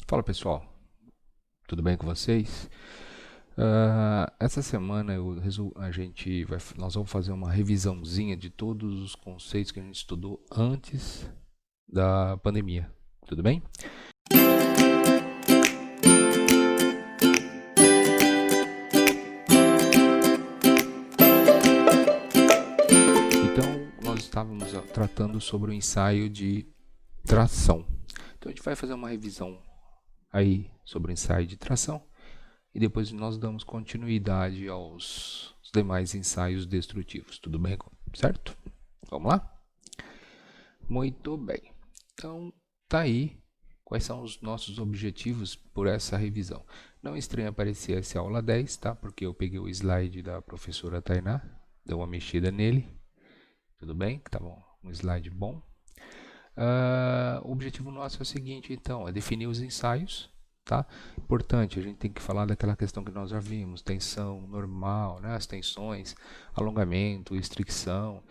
Fala pessoal, tudo bem com vocês? Essa semana nós vamos fazer uma revisãozinha de todos os conceitos que a gente estudou antes da pandemia, tudo bem? Então, nós estávamos tratando sobre o ensaio de tração. Então, a gente vai fazer uma revisão aí sobre o ensaio de tração e depois nós damos continuidade aos demais ensaios destrutivos, tudo bem? Certo? Vamos lá? Muito bem. Então, tá aí quais são os nossos objetivos por essa revisão. Não estranha aparecer essa aula 10, tá? Porque eu peguei o slide da professora Tainá, dei uma mexida nele, tudo bem? Tá bom, um slide bom. O objetivo nosso é o seguinte, então, é definir os ensaios, tá? Importante, a gente tem que falar daquela questão que nós já vimos, tensão normal, né? As tensões, alongamento, estricção,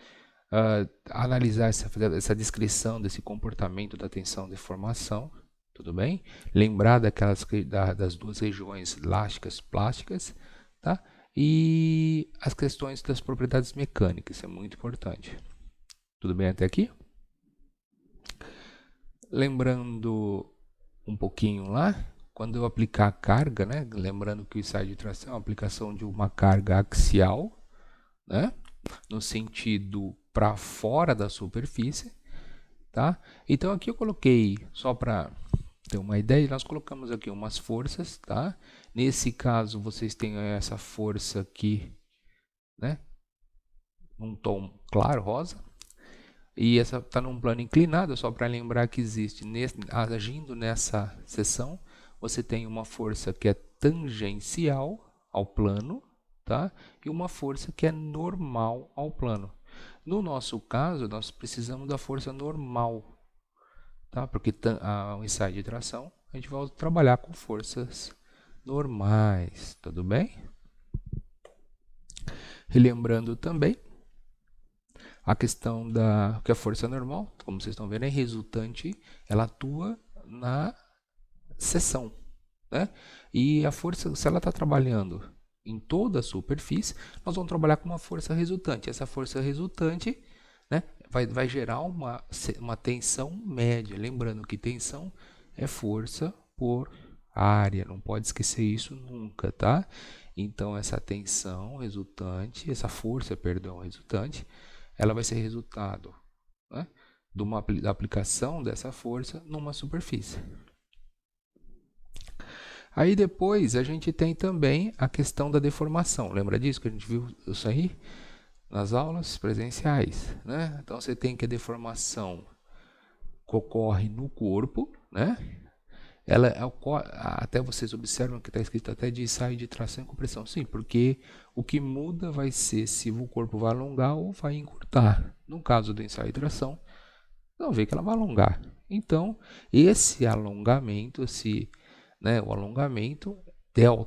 analisar essa descrição desse comportamento da tensão deformação, tudo bem? Lembrar das duas regiões elásticas plásticas, tá? E as questões das propriedades mecânicas, isso é muito importante. Tudo bem até aqui? Lembrando um pouquinho lá, quando eu aplicar a carga, né? Lembrando que o ensaio de tração é a aplicação de uma carga axial, né? No sentido para fora da superfície, tá? Então aqui eu coloquei, só para ter uma ideia, nós colocamos aqui umas forças, tá? Nesse caso vocês têm essa força aqui, né? Num tom claro, rosa. E essa está num plano inclinado, só para lembrar que existe, agindo nessa seção, você tem uma força que é tangencial ao plano, tá? E uma força que é normal ao plano. No nosso caso, nós precisamos da força normal, tá? Porque o ensaio de tração, a gente vai trabalhar com forças normais, tudo bem? Relembrando também a questão da que a força normal, como vocês estão vendo, é resultante, ela atua na seção, né? E a força, se ela está trabalhando em toda a superfície, nós vamos trabalhar com uma força resultante. Essa força resultante, né, vai gerar uma tensão média. Lembrando que tensão é força por área, não pode esquecer isso nunca, tá? Então essa tensão resultante, essa força, perdão, resultante, ela vai ser resultado, né, da aplicação dessa força numa superfície. Aí depois a gente tem também a questão da deformação. Lembra disso que a gente viu isso aí nas aulas presenciais, né? Então você tem que a deformação que ocorre no corpo, né? Até vocês observam que está escrito até de ensaio de tração e compressão. Sim, porque o que muda vai ser se o corpo vai alongar ou vai encurtar. No caso do ensaio de tração, não vê que ela vai alongar. Então, esse alongamento, o alongamento ΔL,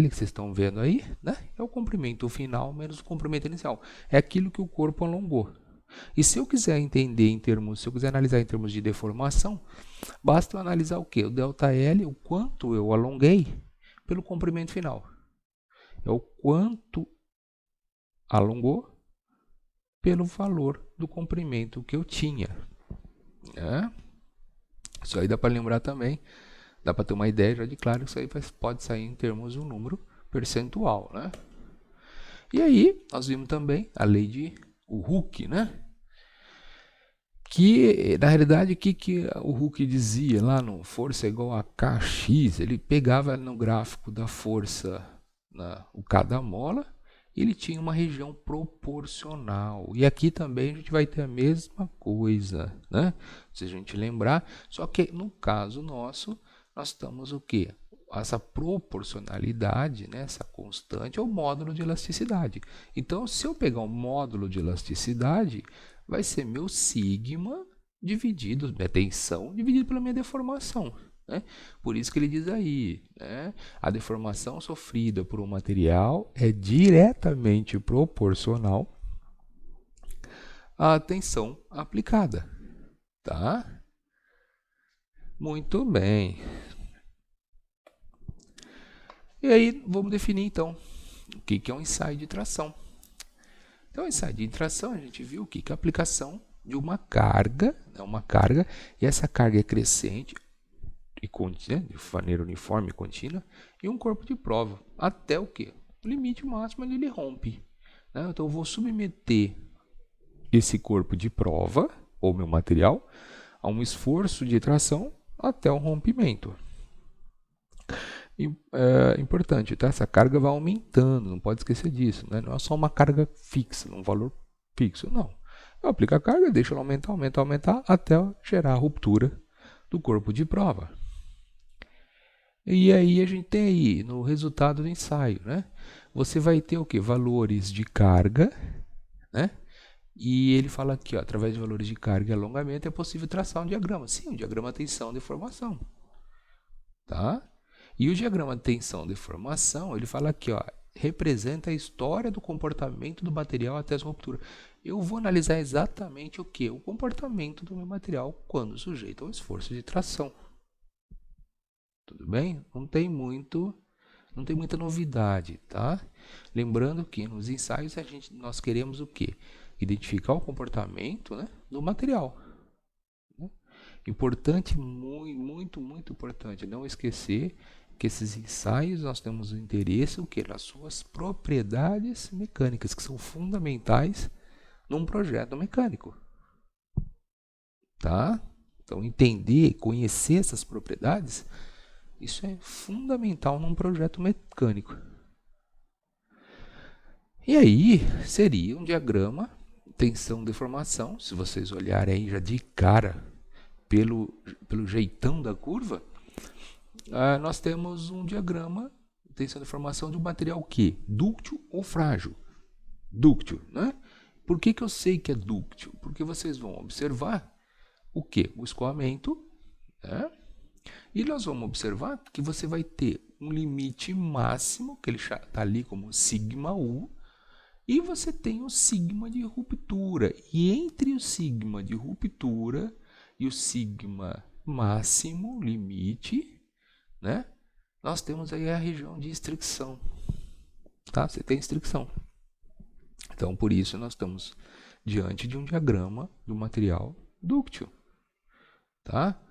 que vocês estão vendo aí, né? É o comprimento final menos o comprimento inicial. É aquilo que o corpo alongou. E se eu quiser entender se eu quiser analisar em termos de deformação, basta eu analisar o que? O ΔL, o quanto eu alonguei pelo comprimento final. É o quanto alongou pelo valor do comprimento que eu tinha. Né? Isso aí dá para lembrar também, dá para ter uma ideia já de claro que isso aí pode sair em termos de um número percentual. Né? E aí, nós vimos também a lei de Hooke, né? Que, na realidade, o que o Hooke dizia lá no força é igual a Kx? Ele pegava no gráfico da força, o K da mola, ele tinha uma região proporcional. E aqui também a gente vai ter a mesma coisa, né? Se a gente lembrar, só que no caso nosso, nós estamos o quê? Essa proporcionalidade, né, essa constante, é o módulo de elasticidade. Então, se eu pegar um módulo de elasticidade, vai ser meu sigma dividido, minha tensão, dividido pela minha deformação. Né? Por isso que ele diz aí, né, a deformação sofrida por um material é diretamente proporcional à tensão aplicada. Tá? Muito bem. E aí vamos definir então o que é um ensaio de tração. Então, o ensaio de tração, a gente viu o que é a aplicação de uma carga, e essa carga é crescente e contínua, de maneira uniforme e contínua, e um corpo de prova, até o que? O limite máximo ele rompe. Né? Então, eu vou submeter esse corpo de prova, ou meu material, a um esforço de tração até o rompimento. É importante, tá? Essa carga vai aumentando, não pode esquecer disso, né? Não é só uma carga fixa, um valor fixo, não. Eu aplico a carga, deixo ela aumentar, até gerar a ruptura do corpo de prova. E aí a gente tem aí, no resultado do ensaio, né? Você vai ter o que? Valores de carga, né? E ele fala aqui, ó, através de valores de carga e alongamento é possível traçar um diagrama. Sim, um diagrama tensão deformação. Tá? E o diagrama tensão-deformação, ele fala aqui, ó, representa a história do comportamento do material até a ruptura. Eu vou analisar exatamente o que? O comportamento do meu material quando sujeito ao esforço de tração. Tudo bem? Não tem muita novidade, tá? Lembrando que nos ensaios nós queremos o quê? Identificar o comportamento, né, do material. Importante, muito importante, não esquecer que esses ensaios nós temos o interesse nas suas propriedades mecânicas, que são fundamentais num projeto mecânico. Tá? Então, entender, conhecer essas propriedades, isso é fundamental num projeto mecânico. E aí, seria um diagrama tensão-deformação, se vocês olharem aí já de cara pelo jeitão da curva, nós temos um diagrama de tensão-deformação de um material que? Dúctil ou frágil? Dúctil, né? Por que eu sei que é dúctil? Porque vocês vão observar o que? O escoamento, né? E nós vamos observar que você vai ter um limite máximo, que ele está ali como sigma U, e você tem o sigma de ruptura. E entre o sigma de ruptura e o sigma máximo, limite, né? Nós temos aí a região de estricção. Tá? Você tem estricção. Então, por isso, nós estamos diante de um diagrama do material dúctil. Tá?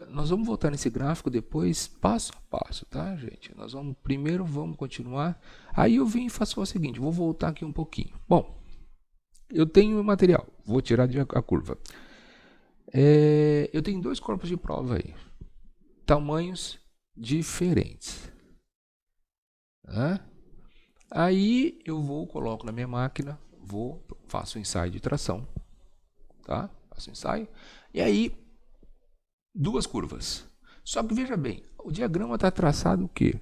Nós vamos voltar nesse gráfico depois, passo a passo, tá, gente? Primeiro vamos continuar. Aí eu venho e faço o seguinte, vou voltar aqui um pouquinho. Bom, eu tenho o material, vou tirar a curva. Eu tenho dois corpos de prova aí, tamanhos diferentes. Aí eu coloco na minha máquina, faço um ensaio de tração, tá? Faço um ensaio, e aí duas curvas. Só que veja bem, o diagrama está traçado o quê?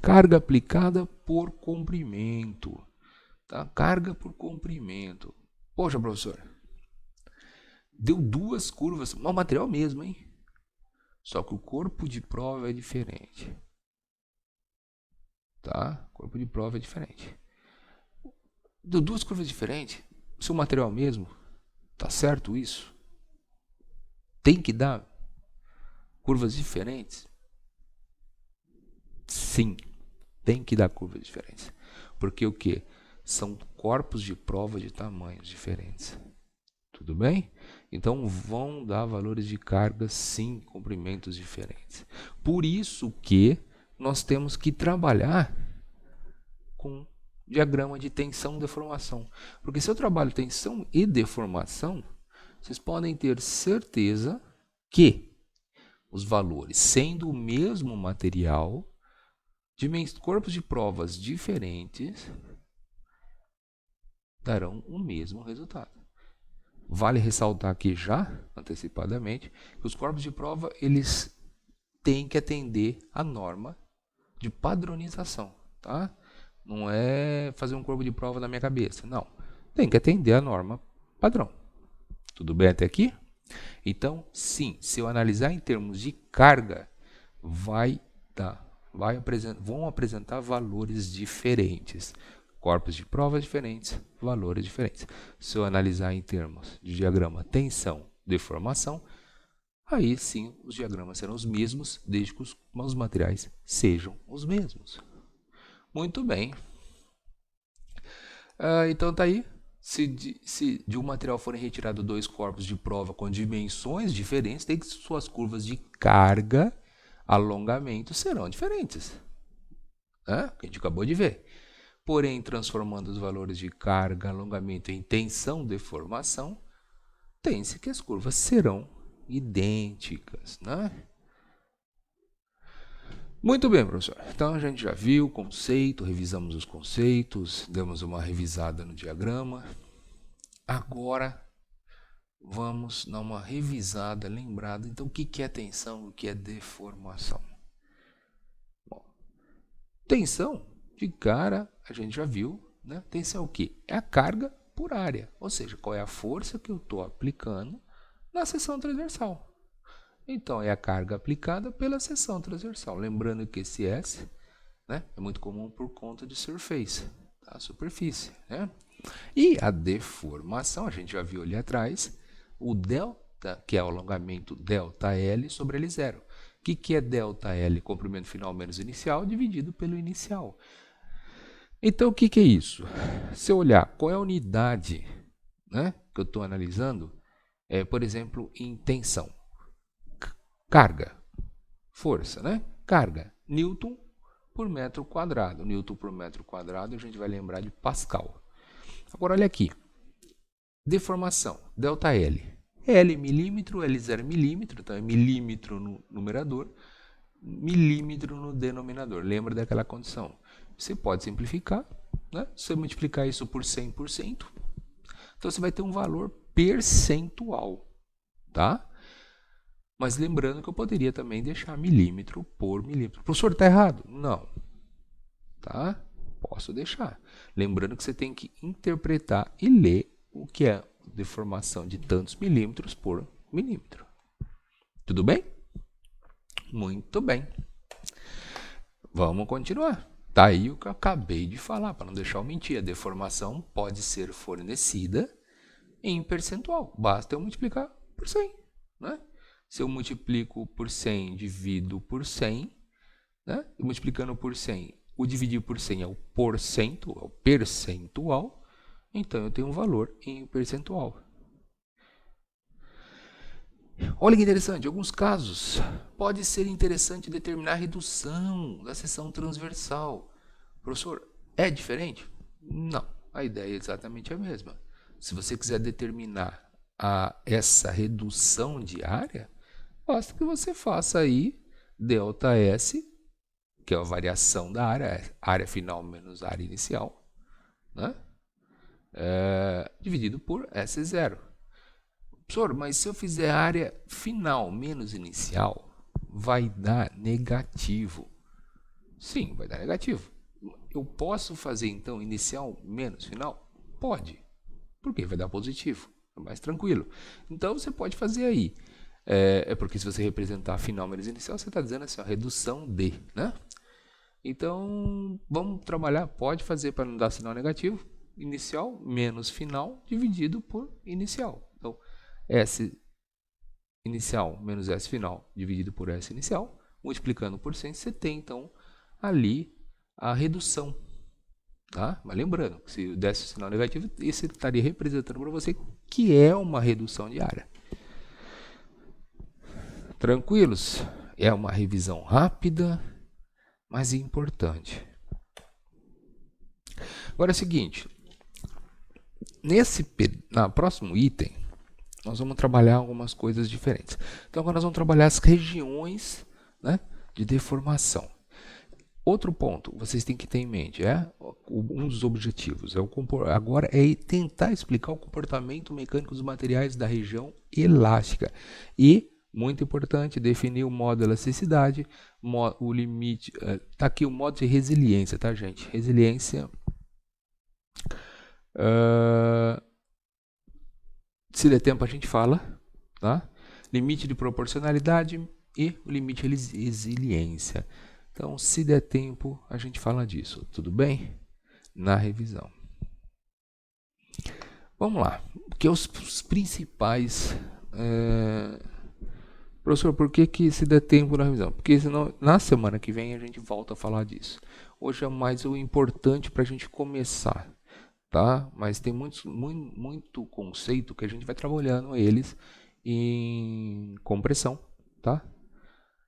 Carga aplicada por comprimento. Tá? Carga por comprimento. Poxa, professor, deu duas curvas, mas o material mesmo, hein? Só que o corpo de prova é diferente. Tá? O corpo de prova é diferente. Deu duas curvas diferentes, seu material mesmo, tá certo isso? Tem que dar curvas diferentes? Sim, tem que dar curvas diferentes. Porque o que? São corpos de prova de tamanhos diferentes. Tudo bem? Então vão dar valores de carga, sim, comprimentos diferentes. Por isso que nós temos que trabalhar com diagrama de tensão e deformação. Porque se eu trabalho tensão e deformação, vocês podem ter certeza que os valores, sendo o mesmo material, de corpos de provas diferentes, darão o mesmo resultado. Vale ressaltar aqui já, antecipadamente, que os corpos de prova eles têm que atender à norma de padronização. Tá? Não é fazer um corpo de prova na minha cabeça, não. Tem que atender à norma padrão. Tudo bem até aqui? Então, sim, se eu analisar em termos de carga, vão apresentar valores diferentes. Corpos de provas diferentes, valores diferentes. Se eu analisar em termos de diagrama tensão, deformação, aí sim os diagramas serão os mesmos, desde que os materiais sejam os mesmos. Muito bem. Então tá aí. Se de um material forem retirados 2 corpos de prova com dimensões diferentes, tem que suas curvas de carga, alongamento serão diferentes. Que a gente acabou de ver. Porém, transformando os valores de carga, alongamento em tensão, deformação, tem-se que as curvas serão idênticas, né? Muito bem, professor. Então a gente já viu o conceito, revisamos os conceitos, demos uma revisada no diagrama. Agora vamos dar uma revisada, lembrada. Então, o que é tensão e o que é deformação? Bom, tensão, de cara, a gente já viu, né? Tensão é o quê? É a carga por área, ou seja, qual é a força que eu estou aplicando na seção transversal. Então, é a carga aplicada pela seção transversal. Lembrando que esse S, né, é muito comum por conta de surface, a superfície, né? E a deformação, a gente já viu ali atrás, o delta, que é o alongamento delta L sobre L0. O que é delta L? Comprimento final menos inicial dividido pelo inicial. Então, o que é isso? Se eu olhar qual é a unidade, né, que eu estou analisando, por exemplo, em tensão. Carga, força, né? Carga, Newton por metro quadrado. Newton por metro quadrado, a gente vai lembrar de Pascal. Agora, olha aqui. Deformação, delta L. L milímetro, L0 milímetro, então é milímetro no numerador, milímetro no denominador. Lembra daquela condição? Você pode simplificar, né? Se você multiplicar isso por 100%, então você vai ter um valor percentual, tá? Mas lembrando que eu poderia também deixar milímetro por milímetro. Professor, está errado? Não. Tá? Posso deixar. Lembrando que você tem que interpretar e ler o que é deformação de tantos milímetros por milímetro. Tudo bem? Muito bem. Vamos continuar. Tá aí o que eu acabei de falar, para não deixar eu mentir. A deformação pode ser fornecida em percentual. Basta eu multiplicar por 100, né? Se eu multiplico por 100, divido por 100, né? E multiplicando por 100, o dividir por 100 é o porcento, é o percentual, então eu tenho um valor em percentual. Olha que interessante, em alguns casos pode ser interessante determinar a redução da seção transversal. Professor, é diferente? Não, a ideia é exatamente a mesma. Se você quiser determinar essa redução de área, basta que você faça aí ΔS, que é a variação da área final menos área inicial, né? Dividido por S0. Professor, mas se eu fizer área final menos inicial, vai dar negativo. Sim, vai dar negativo. Eu posso fazer então inicial menos final? Pode. Por quê? Vai dar positivo. É mais tranquilo. Então você pode fazer aí. Porque se você representar final menos inicial, você está dizendo assim, a redução de, né? Então, vamos trabalhar, pode fazer para não dar sinal negativo, inicial menos final dividido por inicial. Então, S inicial menos S final dividido por S inicial, multiplicando por 100, você tem então ali a redução. Tá? Mas lembrando, se desse o sinal negativo, isso estaria representando para você que é uma redução de área. Tranquilos? É uma revisão rápida, mas importante. Agora é o seguinte, no próximo item, nós vamos trabalhar algumas coisas diferentes. Então agora nós vamos trabalhar as regiões, né, de deformação. Outro ponto, vocês têm que ter em mente, um dos objetivos agora é tentar explicar o comportamento mecânico dos materiais da região elástica e, muito importante, definir o modo de elasticidade, o limite, tá aqui o modo de resiliência, tá, gente? Resiliência, se der tempo a gente fala, tá? Limite de proporcionalidade e o limite de resiliência. Então, se der tempo, a gente fala disso, tudo bem? Na revisão. Vamos lá, que é os principais Professor, por que se der tempo na revisão? Porque senão, na semana que vem a gente volta a falar disso. Hoje é mais o importante para a gente começar, tá? Mas tem muito conceito que a gente vai trabalhando eles em compressão, tá?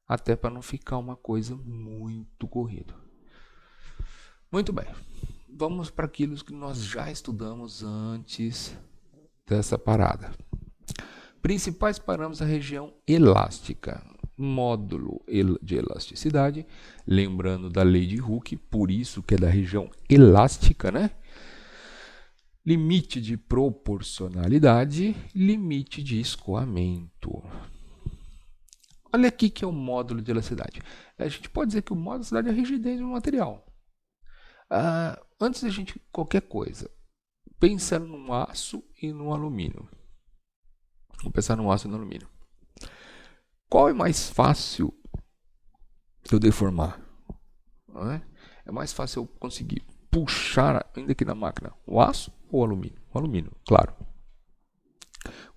Até para não ficar uma coisa muito corrida. Muito bem. Vamos para aquilo que nós já estudamos antes dessa parada. Principais parâmetros da região elástica. Módulo de elasticidade, lembrando da lei de Hooke, por isso que é da região elástica, né? Limite de proporcionalidade, limite de escoamento. Olha aqui que é o módulo de elasticidade. A gente pode dizer que o módulo de elasticidade é a rigidez do material. Antes da gente qualquer coisa, pensando no aço e no alumínio. Vou pensar no aço e no alumínio. Qual é mais fácil eu deformar? É mais fácil eu conseguir puxar, ainda aqui na máquina, o aço ou o alumínio? O alumínio, claro.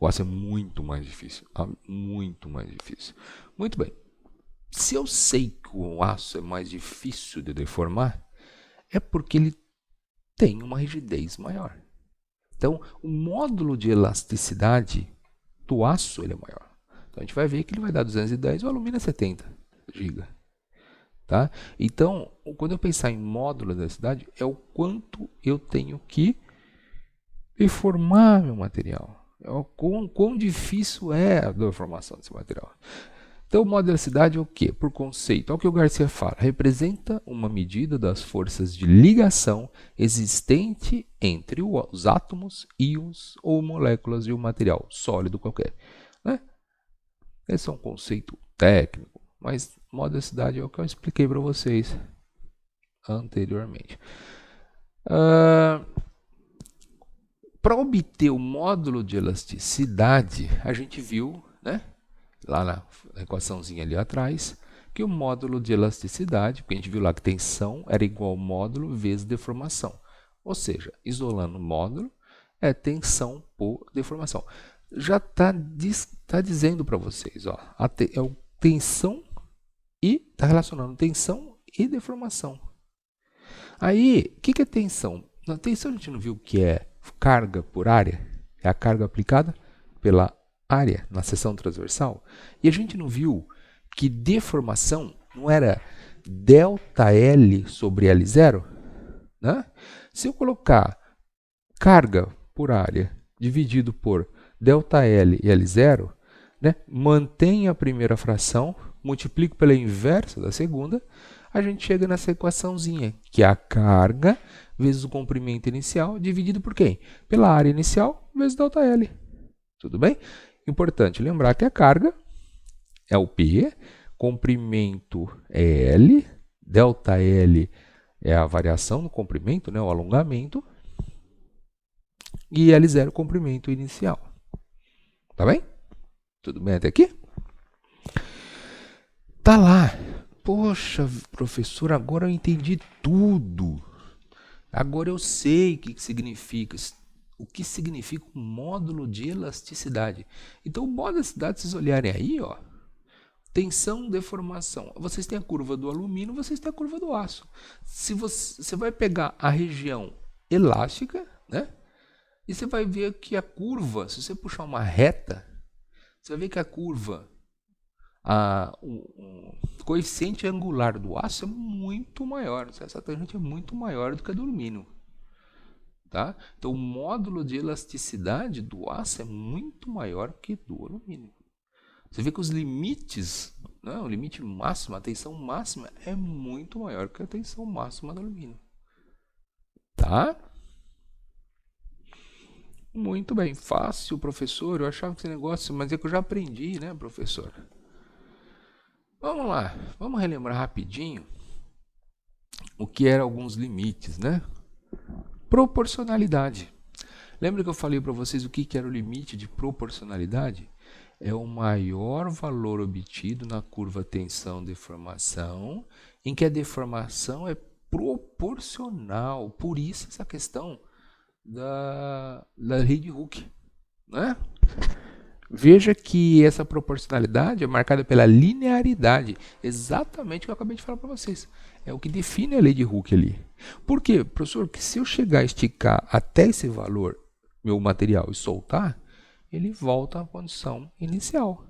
O aço é muito mais difícil. Muito mais difícil. Muito bem. Se eu sei que o aço é mais difícil de deformar, é porque ele tem uma rigidez maior. Então, o módulo de elasticidade do aço ele é maior. Então, a gente vai ver que ele vai dar 210 e o alumínio é 70 GB. Tá? Então, quando eu pensar em módulo de elasticidade, é o quanto eu tenho que deformar meu material. É o quão difícil é a deformação desse material. Então, o módulo de elasticidade é o quê? Por conceito, é o que o Garcia fala, representa uma medida das forças de ligação existente entre os átomos, íons ou moléculas de um material sólido qualquer. Né? Esse é um conceito técnico, mas módulo de elasticidade é o que eu expliquei para vocês anteriormente. Para obter o módulo de elasticidade, a gente viu, né? Lá na equaçãozinha ali atrás, que o módulo de elasticidade, porque a gente viu lá que tensão era igual ao módulo vezes deformação. Ou seja, isolando o módulo, é tensão por deformação. Já está dizendo para vocês, ó, é o tensão e está relacionando tensão e deformação. Aí, o que é tensão? Na tensão a gente não viu que é carga por área? É a carga aplicada pela área na seção transversal. E a gente não viu que deformação não era ΔL sobre L0? Né? Se eu colocar carga por área dividido por ΔL e L0, né, mantenho a primeira fração, multiplico pela inversa da segunda, a gente chega nessa equaçãozinha, que é a carga vezes o comprimento inicial, dividido por quem? Pela área inicial vezes ΔL. Tudo bem? Importante lembrar que a carga é o P, comprimento é L, ΔL é a variação no comprimento, né, o alongamento, e L0 é o comprimento inicial. Tá bem? Tudo bem até aqui? Tá lá. Poxa, professor, agora eu entendi tudo. Agora eu sei o que significa o módulo de elasticidade. Então, o módulo de elasticidade, se vocês olharem aí, ó, tensão, deformação. Vocês têm a curva do alumínio, vocês têm a curva do aço. Se você vai pegar a região elástica, né? E você vai ver que a curva, se você puxar uma reta, você vai ver que a curva, o coeficiente angular do aço é muito maior. Essa tangente é muito maior do que a do alumínio. Tá? Então, o módulo de elasticidade do aço é muito maior que do alumínio. Você vê que os limites, né, o limite máximo, a tensão máxima é muito maior que a tensão máxima do alumínio. Tá? Muito bem. Fácil, professor. Eu achava que esse negócio, mas é que eu já aprendi, né, professor? Vamos lá. Vamos relembrar rapidinho o que eram alguns limites, né? Proporcionalidade. Lembra que eu falei para vocês o que era o limite de proporcionalidade? É o maior valor obtido na curva tensão-deformação, em que a deformação é proporcional. Por isso essa questão da lei de Hooke, né? Veja que essa proporcionalidade é marcada pela linearidade, exatamente o que eu acabei de falar para vocês. É o que define a lei de Hooke ali. Por quê, professor? Que se eu chegar a esticar até esse valor, meu material, e soltar, ele volta à condição inicial.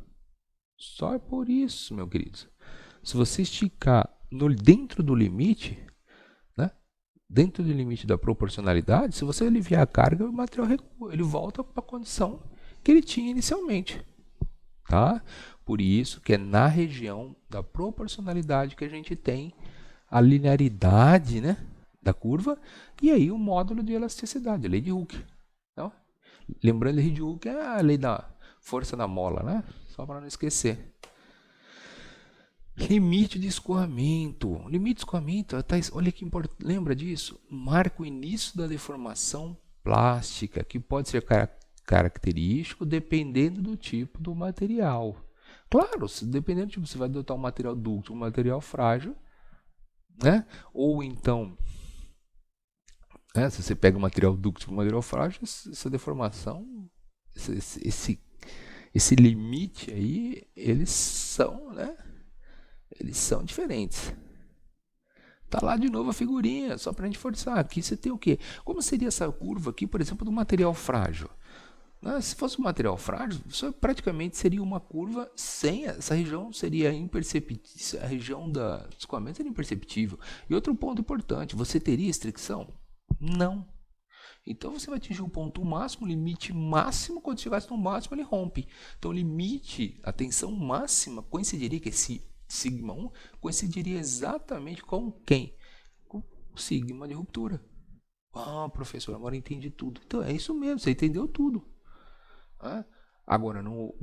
Só é por isso, meu querido. Se você esticar dentro do limite, né? Dentro do limite da proporcionalidade, se você aliviar a carga, o material recua, ele volta para a condição que ele tinha inicialmente. Tá? Por isso que é na região da proporcionalidade que a gente tem a linearidade, né, da curva e aí o módulo de elasticidade, a lei de Hooke. Então, lembrando, a lei de Hooke é a lei da força na mola, né? Só para não esquecer. Limite de escoamento. Limite de escoamento, olha que importante, lembra disso? Marca o início da deformação plástica, que pode ser característico dependendo do tipo do material. Claro, dependendo do tipo, você vai adotar um material dúctil, um material frágil, né? Ou então, né, se você pega um material dúctil, um material frágil, essa deformação, esse limite aí, eles são, né? Eles são diferentes. Tá lá de novo a figurinha, só para a gente forçar. Aqui você tem o quê? Como seria essa curva aqui, por exemplo, do material frágil? Se fosse um material frágil, isso praticamente seria uma curva sem essa região, seria imperceptível, a região do escoamento seria imperceptível. E outro ponto importante, você teria estricção? Não. Então você vai atingir o ponto máximo, o limite máximo, quando chegasse no máximo ele rompe. Então o limite, a tensão máxima coincidiria que esse sigma 1 coincidiria exatamente com quem? Com o sigma de ruptura. Ah, professor, agora eu entendi tudo. Então é isso mesmo, você entendeu tudo. Agora, no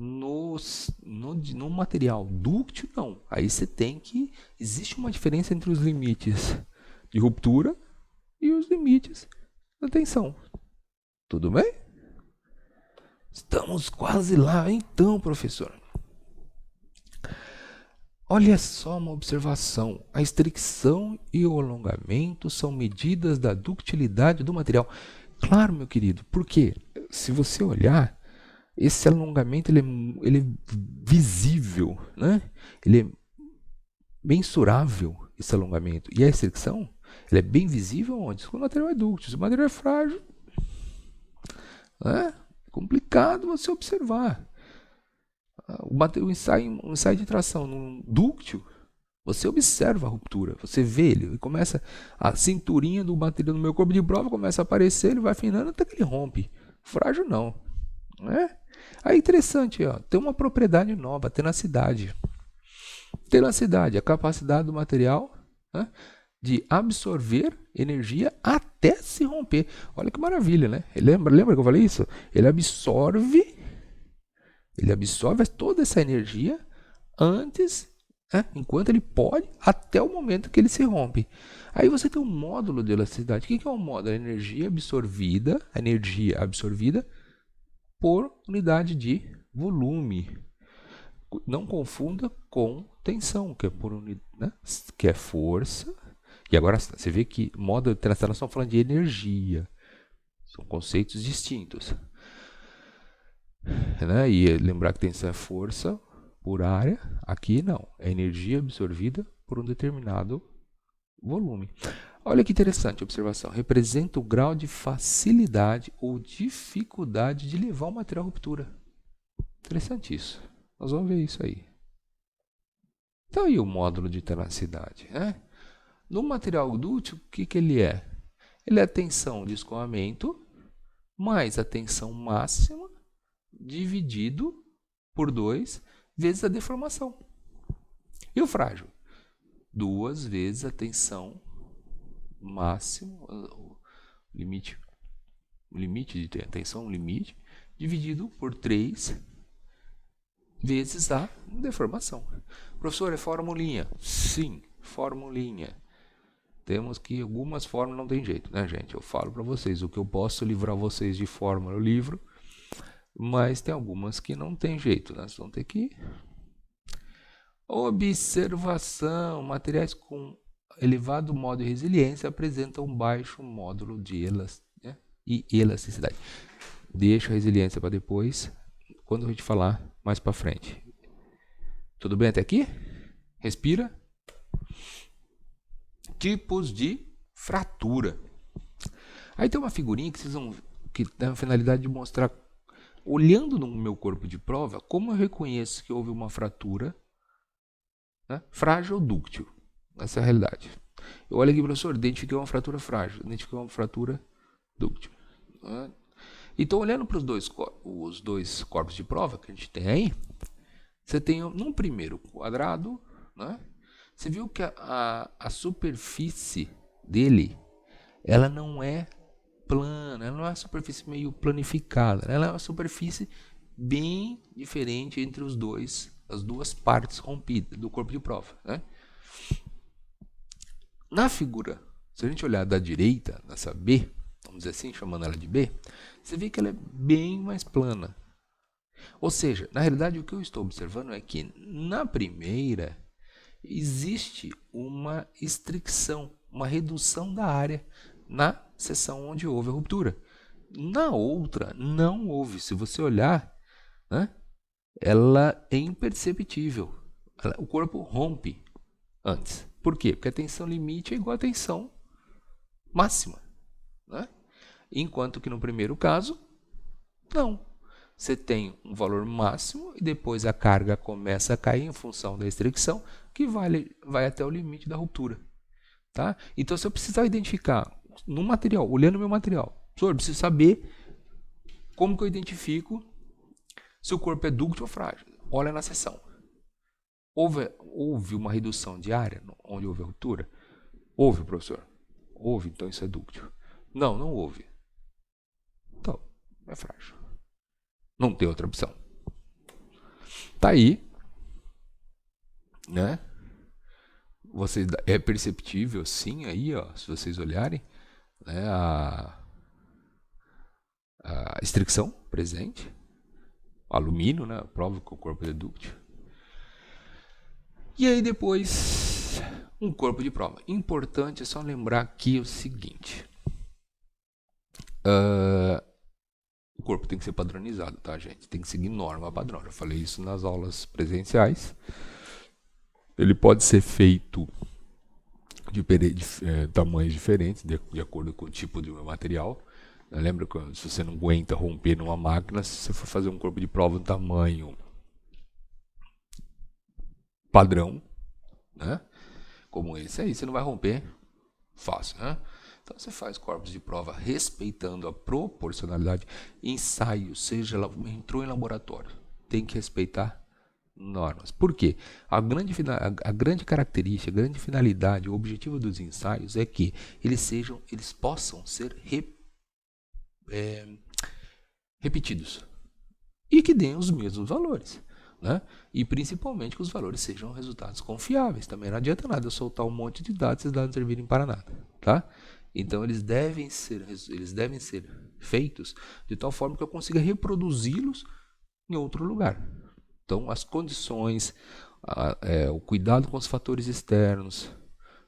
material dúctil, não. Aí você tem que... Existe uma diferença entre os limites de ruptura e os limites da tensão. Tudo bem? Estamos quase lá, então, professor. Olha só uma observação. A estricção e o alongamento são medidas da ductilidade do material. Claro, meu querido, porque se você olhar, esse alongamento ele é visível, né? Ele é mensurável, esse alongamento. E a estricção, ele é bem visível onde? Se o material é dúctil, se o material é frágil, é complicado você observar. O ensaio de tração num dúctil, você observa a ruptura, você vê ele começa, a cinturinha do material no meu corpo de prova começa a aparecer, ele vai afinando até que ele rompe. Frágil não. Aí interessante, ó, tem uma propriedade nova, a tenacidade. Tenacidade, a capacidade do material, né, de absorver energia até se romper. Olha que maravilha, né? Lembra que eu falei isso? Ele absorve toda essa energia antes, né, enquanto ele pode, até o momento que ele se rompe. Aí você tem um módulo de elasticidade. O que é um módulo? A energia absorvida por unidade de volume. Não confunda com tensão, que é por unidade, né, que é força. E agora você vê que módulo de tensão, nós estamos falando de energia. São conceitos distintos. Né? E lembrar que tensão é força por área. Aqui não, é energia absorvida por um determinado volume. Olha que interessante a observação. Representa o grau de facilidade ou dificuldade de levar o material à ruptura. Interessante isso. Nós vamos ver isso aí. Então, aí o módulo de tenacidade, né? No material dúctil, o que ele é? Ele é a tensão de escoamento mais a tensão máxima dividido por 2 vezes a deformação. E o frágil? 2 vezes a tensão máxima, o limite de tensão, dividido por 3 vezes a deformação. Professor, é formulinha? Sim, formulinha. Temos que algumas fórmulas não tem jeito, né, gente? Eu falo para vocês, o que eu posso livrar vocês de fórmula eu livro, mas tem algumas que não tem jeito, né? Vocês vão ter que... Observação, materiais com elevado modo de resiliência apresentam um baixo módulo de elasticidade. Deixa a resiliência para depois. quando a gente falar mais para frente. Tudo bem até aqui? Respira. Tipos de fratura. Aí tem uma figurinha que vocês vão, que tem a finalidade de mostrar, olhando no meu corpo de prova, como eu reconheço que houve uma fratura, né, frágil ou dúctil. Essa é a realidade. Eu olho aqui, professor, identifiquei uma fratura frágil, identifiquei uma fratura dúctil. Né? Então, olhando para os dois corpos de prova que a gente tem aí, você tem num primeiro quadrado, né, você viu que a superfície dele, ela não é plana, ela não é uma superfície meio planificada, ela é uma superfície bem diferente entre as duas partes rompidas do corpo de prova. Né? Na figura, se a gente olhar da direita, nessa B, vamos dizer assim, chamando ela de B, você vê que ela é bem mais plana. Ou seja, na realidade o que eu estou observando é que na primeira existe uma estricção, uma redução da área na seção onde houve a ruptura. Na outra, não houve. Se você olhar, né, ela é imperceptível. O corpo rompe antes. Por quê? Porque a tensão limite é igual à tensão máxima. Né? Enquanto que no primeiro caso, não. Você tem um valor máximo e depois a carga começa a cair em função da estricção, que vai até o limite da ruptura. Tá? Então, se eu precisar identificar no material, olhando o meu material, professor, eu preciso saber como que eu identifico se o corpo é dúctil ou frágil. Olha na seção. Houve uma redução de área onde houve a ruptura? Houve, professor. Houve, então isso é dúctil. Não, não houve. Então, é frágil. Não tem outra opção. Tá aí, né? É perceptível, sim, aí, ó, se vocês olharem, né, a estricção presente, o alumínio, né, prova que o corpo é dúctil. E aí depois, um corpo de prova. Importante é só lembrar aqui o seguinte. O corpo tem que ser padronizado, tá, gente? Tem que seguir norma padrão. Eu falei isso nas aulas presenciais. Ele pode ser feito de tamanhos diferentes, de acordo com o tipo de material. Lembra que se você não aguenta romper numa máquina, se você for fazer um corpo de prova de tamanho padrão, né, como esse aí, você não vai romper fácil, né? Então você faz corpos de prova respeitando a proporcionalidade. Ensaio, seja ela entrou em laboratório, tem que respeitar normas. Por quê? A grande característica, a grande finalidade, o objetivo dos ensaios é que eles possam ser repetidos e que deem os mesmos valores. Né? E principalmente que os valores sejam resultados confiáveis. Também não adianta nada eu soltar um monte de dados e esses dados não servirem para nada. Tá? Então eles devem ser feitos de tal forma que eu consiga reproduzi-los em outro lugar. Então as condições, o cuidado com os fatores externos,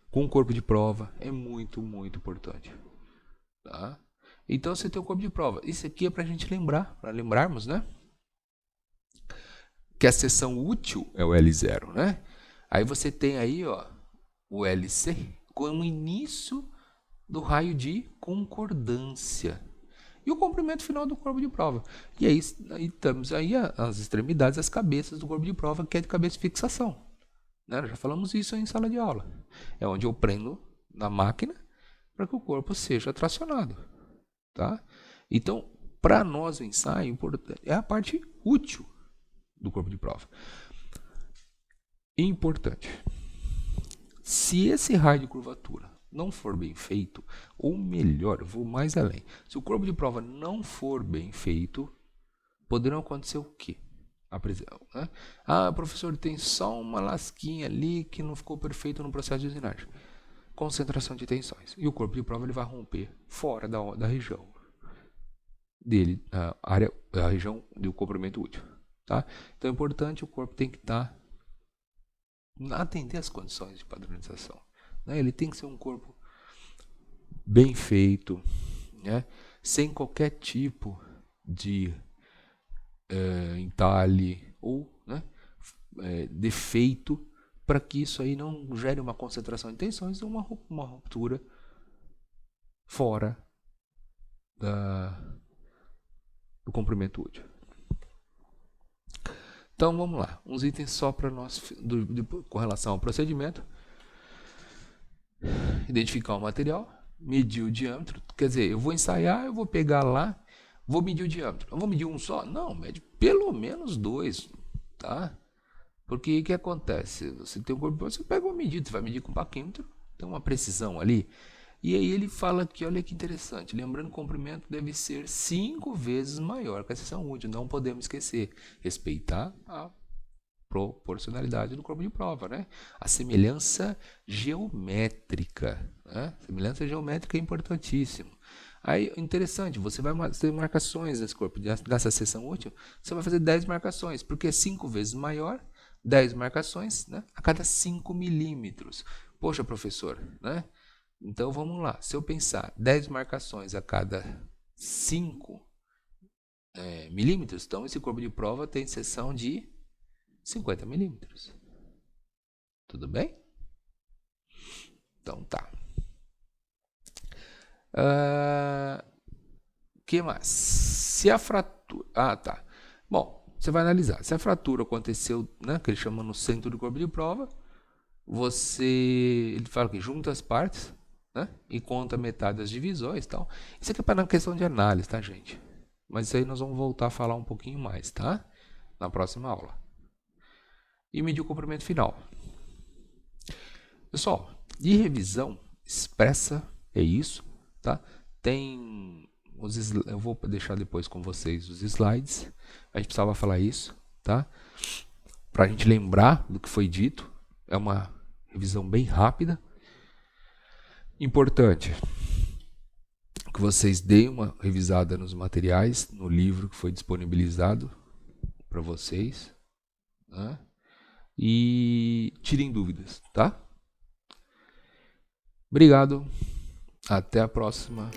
com o corpo de prova é muito, muito importante. Tá? Então você tem o corpo de prova. Isso aqui é para a gente lembrar, para lembrarmos, né? Que a seção útil é o L0, né? Aí você tem aí, ó, o LC como início do raio de concordância e o comprimento final do corpo de prova. E aí estamos aí as extremidades, as cabeças do corpo de prova, que é de cabeça de fixação. Né? Já falamos isso em sala de aula. É onde eu prendo na máquina para que o corpo seja tracionado. Tá? Então, para nós o ensaio é a parte útil do corpo de prova. Importante. Se esse raio de curvatura não for bem feito, ou melhor, eu vou mais além. Se o corpo de prova não for bem feito, poderão acontecer o quê? Né? Ah, professor, tem só uma lasquinha ali que não ficou perfeito no processo de usinagem. Concentração de tensões. E o corpo de prova ele vai romper fora da região dele, a região do comprimento útil. Tá? Então é importante, o corpo tem que atender às condições de padronização. Né? Ele tem que ser um corpo bem feito, né? Sem qualquer tipo de entalhe ou, né, defeito, para que isso aí não gere uma concentração de tensões ou uma ruptura fora do comprimento útil. Então vamos lá, uns itens só para nós com relação ao procedimento. Identificar o material, medir o diâmetro, quer dizer, eu vou ensaiar, eu vou pegar lá, vou medir o diâmetro. Eu vou medir um só? Não, mede pelo menos 2, tá? Porque o que acontece? Você tem um corpo, você pega uma medida, você vai medir com um paquímetro, tem uma precisão ali. E aí ele fala que, olha que interessante, lembrando que o comprimento deve ser 5 vezes maior que a seção útil. Não podemos esquecer, respeitar a proporcionalidade do corpo de prova, né? A semelhança geométrica, né? Semelhança geométrica é importantíssimo. Aí, interessante, você vai ter marcações nesse corpo, dessa seção útil, você vai fazer 10 marcações, porque é 5 vezes maior, 10 marcações, né? A cada 5 milímetros. Poxa, professor, né? Então, vamos lá. Se eu pensar 10 marcações a cada 5 milímetros, então esse corpo de prova tem seção de 50 milímetros. Tudo bem? Então tá. Que mais? Se a fratura... tá. Bom, você vai analisar. Se a fratura aconteceu, né, que ele chama no centro do corpo de prova, ele fala que junta as partes, né, e conta metade das divisões e tal. Isso aqui é para questão de análise, tá, gente? Mas isso aí nós vamos voltar a falar um pouquinho mais, tá? Na próxima aula. E medir o comprimento final. Pessoal, de revisão expressa é isso, tá? Tem eu vou deixar depois com vocês os slides. A gente precisava falar isso, tá? Para a gente lembrar do que foi dito. É uma revisão bem rápida. Importante que vocês deem uma revisada nos materiais, no livro que foi disponibilizado para vocês, né? E tirem dúvidas, tá? Obrigado, até a próxima.